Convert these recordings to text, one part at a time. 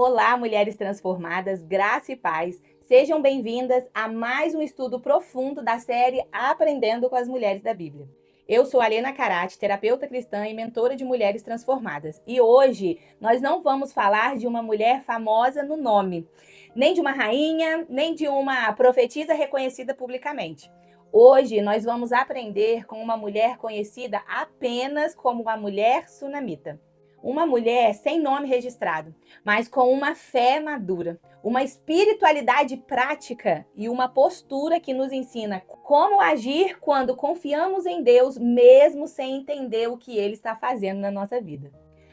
Olá, mulheres transformadas, graça e paz. Sejam bem-vindas a mais um estudo profundo da série Aprendendo com as Mulheres da Bíblia. Eu sou a Lena Carati, terapeuta cristã e mentora de mulheres transformadas. E hoje nós não vamos falar de uma mulher famosa no nome, nem de uma rainha, nem de uma profetisa reconhecida publicamente. Hoje nós vamos aprender com uma mulher conhecida apenas como uma mulher sunamita. Uma mulher sem nome registrado, mas com uma fé madura, uma espiritualidade prática e uma postura que nos ensina como agir quando confiamos em Deus, mesmo sem entender o que Ele está fazendo na nossa vida.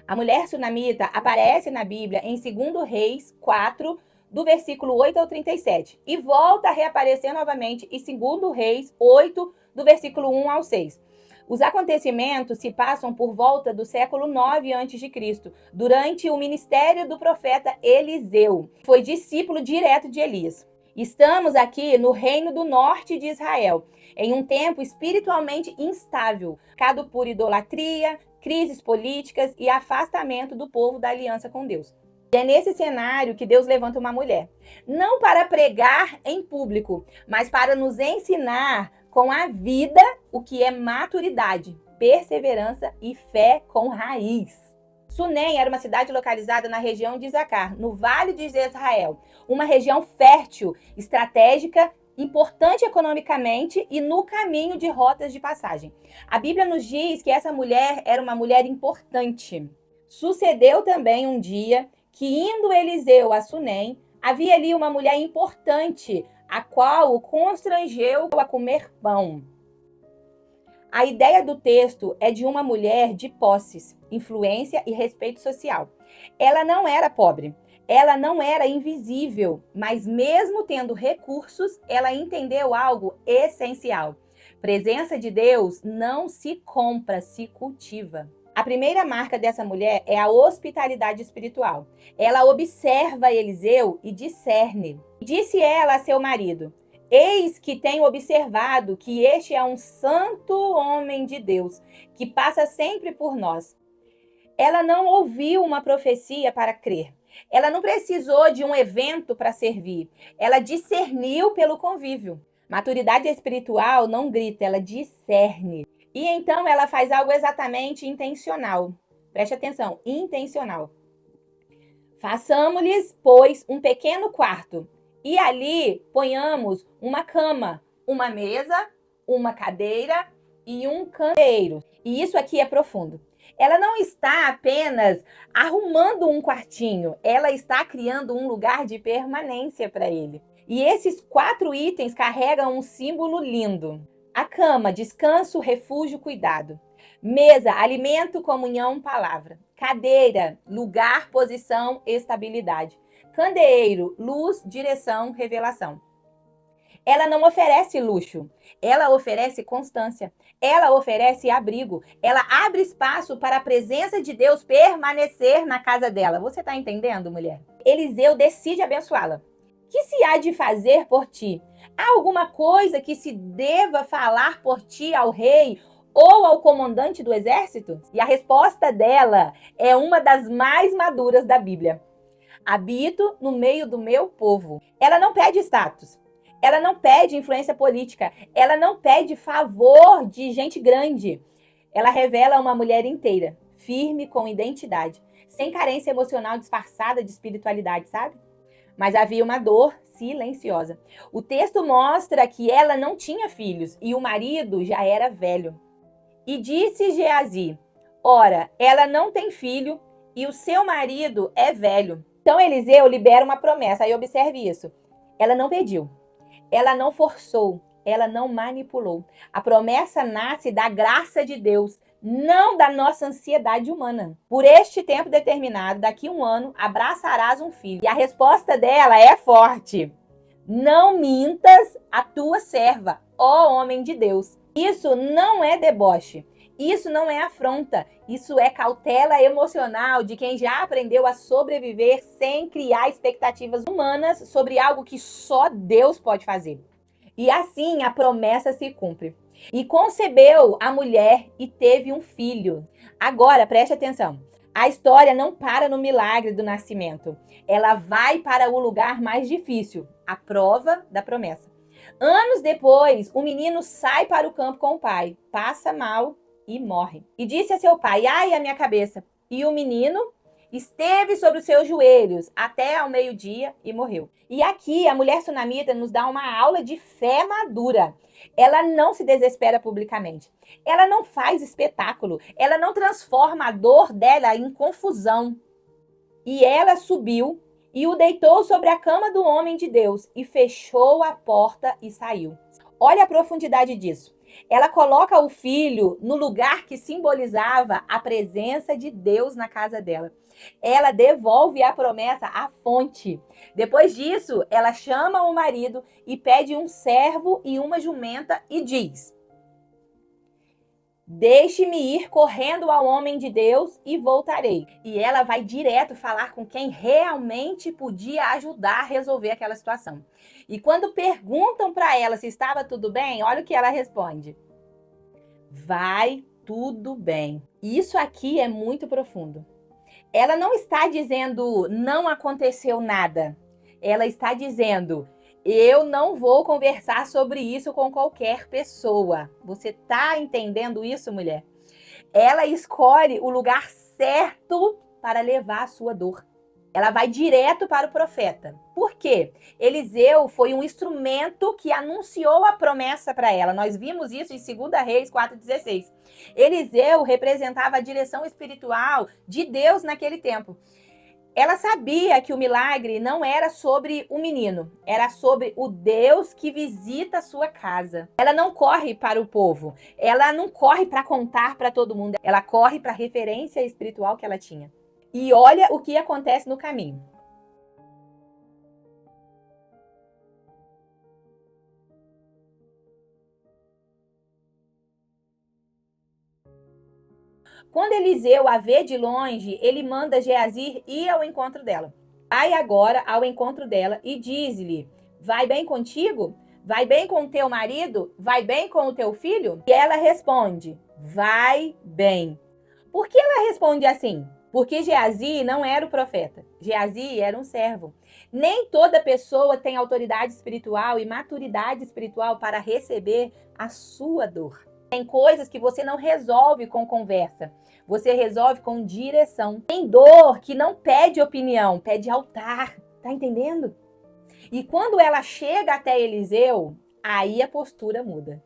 A mulher sunamita aparece na Bíblia em 2 Reis 4, do versículo 8 ao 37, e volta a reaparecer novamente em 2 Reis 8, do versículo 1 ao 6. Os acontecimentos se passam por volta do século 9 a.C., durante o ministério do profeta Eliseu, que foi discípulo direto de Elias. Estamos aqui no reino do norte de Israel, em um tempo espiritualmente instável, marcado por idolatria, crises políticas e afastamento do povo da aliança com Deus. E é nesse cenário que Deus levanta uma mulher, não para pregar em público, mas para nos ensinar com a vida o que é maturidade, perseverança e fé com raiz. Sunem era uma cidade localizada na região de Isacar, no Vale de Jezreel, uma região fértil, estratégica, importante economicamente e no caminho de rotas de passagem. A Bíblia nos diz que essa mulher era uma mulher importante. Sucedeu também um dia que, indo Eliseu a Sunem, havia ali uma mulher importante, a qual o constrangeu a comer pão. A ideia do texto é de uma mulher de posses, influência e respeito social. Ela não era pobre, ela não era invisível, mas mesmo tendo recursos, ela entendeu algo essencial. Presença de Deus não se compra, se cultiva. A primeira marca dessa mulher é a hospitalidade espiritual. Ela observa Eliseu e discerne. Disse ela a seu marido: eis que tenho observado que este é um santo homem de Deus, que passa sempre por nós. Ela não ouviu uma profecia para crer. Ela não precisou de um evento para servir. Ela discerniu pelo convívio. Maturidade espiritual não grita, ela discerne. E então ela faz algo exatamente intencional. Preste atenção, intencional. Façamos-lhes, pois, um pequeno quarto, e ali ponhamos uma cama, uma mesa, uma cadeira e um candeeiro. E isso aqui é profundo. Ela não está apenas arrumando um quartinho, ela está criando um lugar de permanência para ele. E esses 4 itens carregam um símbolo lindo. A cama, descanso, refúgio, cuidado. Mesa, alimento, comunhão, palavra. Cadeira, lugar, posição, estabilidade. Candeeiro, luz, direção, revelação. Ela não oferece luxo, ela oferece constância, ela oferece abrigo, ela abre espaço para a presença de Deus permanecer na casa dela. Você está entendendo, mulher? Eliseu decide abençoá-la. Que se há de fazer por ti? Há alguma coisa que se deva falar por ti ao rei ou ao comandante do exército? E a resposta dela é uma das mais maduras da Bíblia. Habito no meio do meu povo. Ela não pede status. Ela não pede influência política. Ela não pede favor de gente grande. Ela revela uma mulher inteira, firme, com identidade, sem carência emocional disfarçada de espiritualidade, sabe? Mas havia uma dor silenciosa. O texto mostra que ela não tinha filhos e o marido já era velho. E disse Geazi: ora, ela não tem filho e o seu marido é velho. Então Eliseu libera uma promessa. Aí observe isso. Ela não pediu, ela não forçou, ela não manipulou. A promessa nasce da graça de Deus, não da nossa ansiedade humana. Por este tempo determinado, daqui 1 ano, abraçarás um filho. E a resposta dela é forte. Não mintas a tua serva, ó homem de Deus. Isso não é deboche. Isso não é afronta. Isso é cautela emocional de quem já aprendeu a sobreviver sem criar expectativas humanas sobre algo que só Deus pode fazer. E assim a promessa se cumpre. E concebeu a mulher e teve um filho. Agora, preste atenção. A história não para no milagre do nascimento. Ela vai para o lugar mais difícil, a prova da promessa. Anos depois, o menino sai para o campo com o pai, passa mal e morre. E disse a seu pai: ai, a minha cabeça. E o menino esteve sobre os seus joelhos até ao meio-dia e morreu. E aqui a mulher sunamita nos dá uma aula de fé madura. Ela não se desespera publicamente. Ela não faz espetáculo. Ela não transforma a dor dela em confusão. E ela subiu e o deitou sobre a cama do homem de Deus e fechou a porta e saiu. Olha a profundidade disso. Ela coloca o filho no lugar que simbolizava a presença de Deus na casa dela. Ela devolve a promessa à fonte. Depois disso, ela chama o marido e pede um servo e uma jumenta e diz: deixe-me ir correndo ao homem de Deus e voltarei. E ela vai direto falar com quem realmente podia ajudar a resolver aquela situação. E quando perguntam para ela se estava tudo bem, olha o que ela responde: vai tudo bem. Isso aqui é muito profundo. Ela não está dizendo não aconteceu nada. Ela está dizendo: eu não vou conversar sobre isso com qualquer pessoa. Você está entendendo isso, mulher? Ela escolhe o lugar certo para levar a sua dor. Ela vai direto para o profeta. Por quê? Eliseu foi um instrumento que anunciou a promessa para ela. Nós vimos isso em 2 Reis 4,16. Eliseu representava a direção espiritual de Deus naquele tempo. Ela sabia que o milagre não era sobre o menino, era sobre o Deus que visita a sua casa. Ela não corre para o povo, ela não corre para contar para todo mundo, ela corre para a referência espiritual que ela tinha. E olha o que acontece no caminho. Quando Eliseu a vê de longe, ele manda Geazi ir ao encontro dela. Vai agora ao encontro dela e diz-lhe: vai bem contigo? Vai bem com o teu marido? Vai bem com o teu filho? E ela responde: vai bem. Por que ela responde assim? Porque Geazi não era o profeta. Geazi era um servo. Nem toda pessoa tem autoridade espiritual e maturidade espiritual para receber a sua dor. Tem coisas que você não resolve com conversa. Você resolve com direção. Tem dor que não pede opinião, pede altar. Tá entendendo? E quando ela chega até Eliseu, aí a postura muda.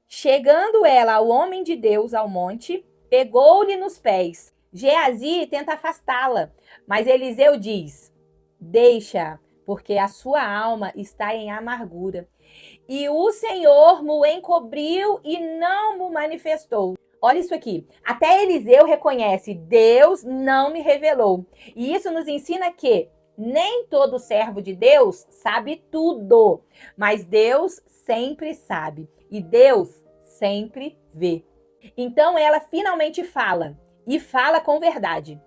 Chegando ela ao homem de Deus ao monte, pegou-lhe nos pés. Geazi tenta afastá-la, mas Eliseu diz: deixa, porque a sua alma está em amargura. E o Senhor mo encobriu e não mo manifestou. Olha isso aqui. Até Eliseu reconhece: Deus não me revelou. E isso nos ensina que nem todo servo de Deus sabe tudo, mas Deus sempre sabe. E Deus sempre vê. Então ela finalmente fala, e fala com verdade.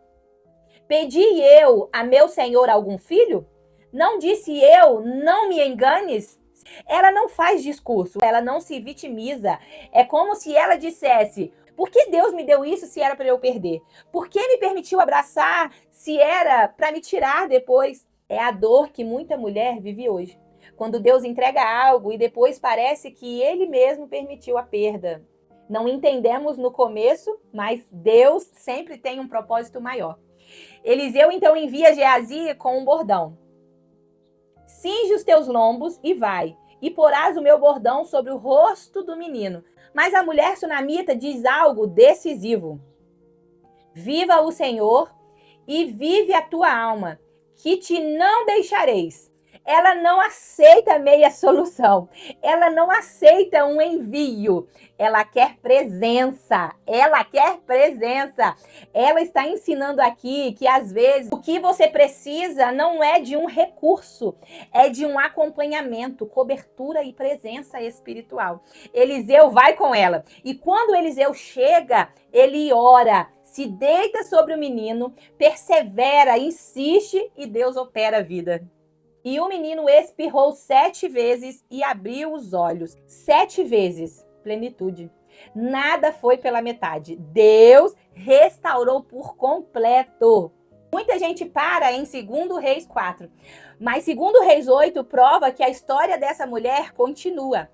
Pedi eu a meu senhor algum filho? Não disse eu, não me enganes? Ela não faz discurso, ela não se vitimiza. É como se ela dissesse: por que Deus me deu isso se era para eu perder? Por que me permitiu abraçar se era para me tirar depois? É a dor que muita mulher vive hoje. Quando Deus entrega algo e depois parece que Ele mesmo permitiu a perda. Não entendemos no começo, mas Deus sempre tem um propósito maior. Eliseu então envia Geazi com um bordão. Cinge os teus lombos e vai, e porás o meu bordão sobre o rosto do menino. Mas a mulher sunamita diz algo decisivo. Viva o Senhor e vive a tua alma, que te não deixareis. Ela não aceita meia solução. Ela não aceita um envio. Ela quer presença. Ela quer presença. Ela está ensinando aqui que às vezes o que você precisa não é de um recurso, é de um acompanhamento, cobertura e presença espiritual. Eliseu vai com ela. E quando Eliseu chega, ele ora, se deita sobre o menino, persevera, insiste e Deus opera a vida. E o menino espirrou 7 vezes e abriu os olhos. 7 vezes, plenitude. Nada foi pela metade. Deus restaurou por completo. Muita gente para em 2 Reis 4, mas 2 Reis 8 prova que a história dessa mulher continua.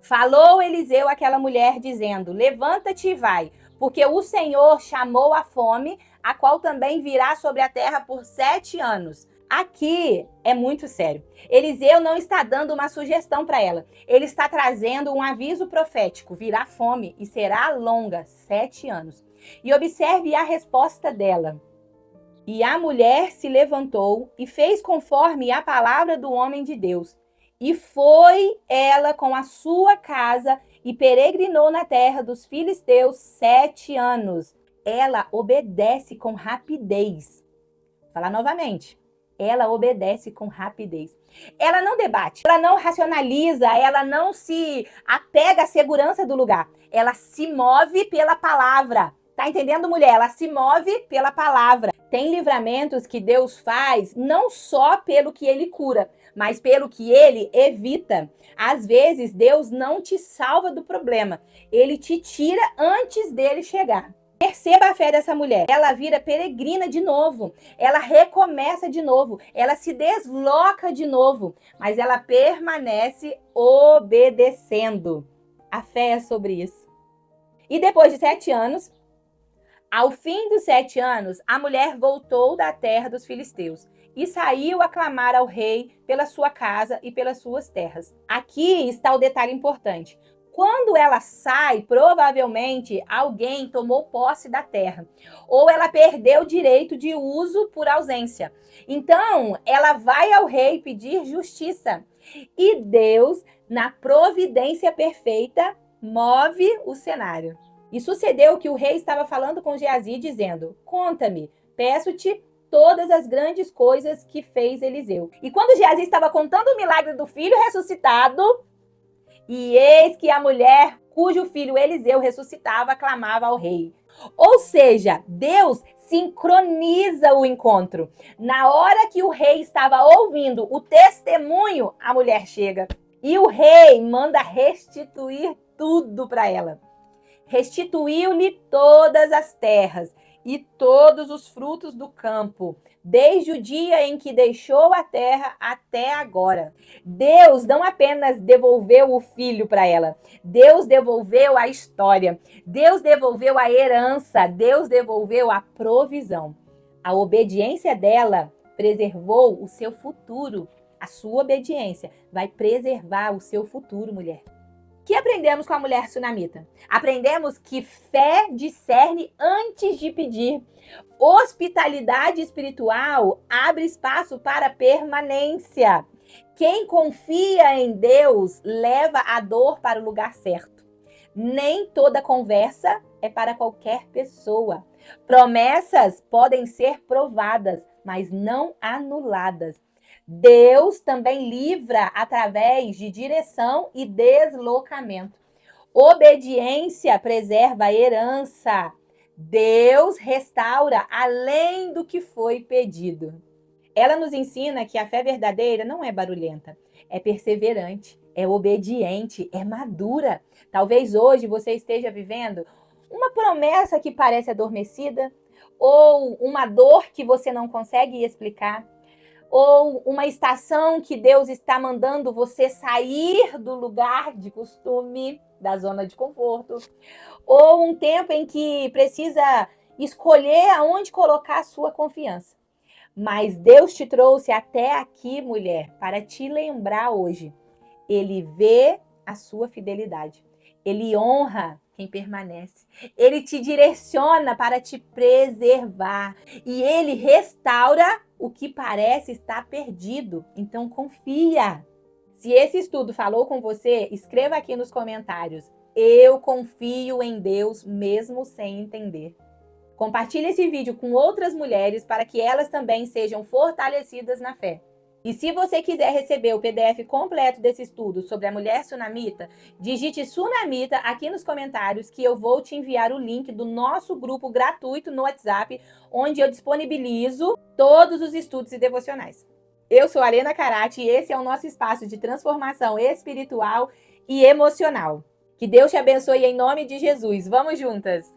Falou Eliseu àquela mulher, dizendo: levanta-te e vai, porque o Senhor chamou a fome, a qual também virá sobre a terra por 7 anos. Aqui é muito sério. Eliseu não está dando uma sugestão para ela. Ele está trazendo um aviso profético. Virá fome e será longa, 7 anos. E observe a resposta dela. E a mulher se levantou e fez conforme a palavra do homem de Deus. E foi ela com a sua casa e peregrinou na terra dos filisteus 7 anos. Ela obedece com rapidez. Vou falar novamente. Ela obedece com rapidez. Ela não debate, ela não racionaliza, ela não se apega à segurança do lugar. Ela se move pela palavra. Tá entendendo, mulher? Ela se move pela palavra. Tem livramentos que Deus faz não só pelo que ele cura, mas pelo que ele evita. Às vezes, Deus não te salva do problema. Ele te tira antes dele chegar. Perceba a fé dessa mulher. Ela vira peregrina de novo. Ela recomeça de novo. Ela se desloca de novo. Mas ela permanece obedecendo. A fé é sobre isso. E depois de 7 anos, ao fim dos 7 anos, a mulher voltou da terra dos filisteus e saiu a clamar ao rei pela sua casa e pelas suas terras. Aqui está o detalhe importante. Quando ela sai, provavelmente alguém tomou posse da terra, ou ela perdeu o direito de uso por ausência. Então, ela vai ao rei pedir justiça. E Deus, na providência perfeita, move o cenário. E sucedeu que o rei estava falando com Geazi, dizendo: conta-me, peço-te todas as grandes coisas que fez Eliseu. E quando Geazi estava contando o milagre do filho ressuscitado, e eis que a mulher cujo filho Eliseu ressuscitava clamava ao rei. Ou seja, Deus sincroniza o encontro. Na hora que o rei estava ouvindo o testemunho, a mulher chega. E o rei manda restituir tudo para ela. Restituiu-lhe todas as terras e todos os frutos do campo, desde o dia em que deixou a terra até agora. Deus não apenas devolveu o filho para ela, Deus devolveu a história, Deus devolveu a herança, Deus devolveu a provisão. A obediência dela preservou o seu futuro. A sua obediência vai preservar o seu futuro, mulher. O que aprendemos com a mulher sunamita? Aprendemos que fé discerne antes de pedir. Hospitalidade espiritual abre espaço para permanência. Quem confia em Deus leva a dor para o lugar certo. Nem toda conversa é para qualquer pessoa. Promessas podem ser provadas, mas não anuladas. Deus também livra através de direção e deslocamento. Obediência preserva a herança. Deus restaura além do que foi pedido. Ela nos ensina que a fé verdadeira não é barulhenta, é perseverante, é obediente, é madura. Talvez hoje você esteja vivendo uma promessa que parece adormecida, ou uma dor que você não consegue explicar, ou uma estação que Deus está mandando você sair do lugar de costume, da zona de conforto, ou um tempo em que precisa escolher aonde colocar a sua confiança. Mas Deus te trouxe até aqui, mulher, para te lembrar hoje. Ele vê a sua fidelidade. Ele honra quem permanece. Ele te direciona para te preservar. E ele restaura o que parece estar perdido. Então confia. Se esse estudo falou com você, escreva aqui nos comentários. Eu confio em Deus mesmo sem entender. Compartilhe esse vídeo com outras mulheres para que elas também sejam fortalecidas na fé. E se você quiser receber o PDF completo desse estudo sobre a mulher sunamita, digite sunamita aqui nos comentários que eu vou te enviar o link do nosso grupo gratuito no WhatsApp, onde eu disponibilizo todos os estudos e devocionais. Eu sou a Alena Carati e esse é o nosso espaço de transformação espiritual e emocional. Que Deus te abençoe em nome de Jesus. Vamos juntas!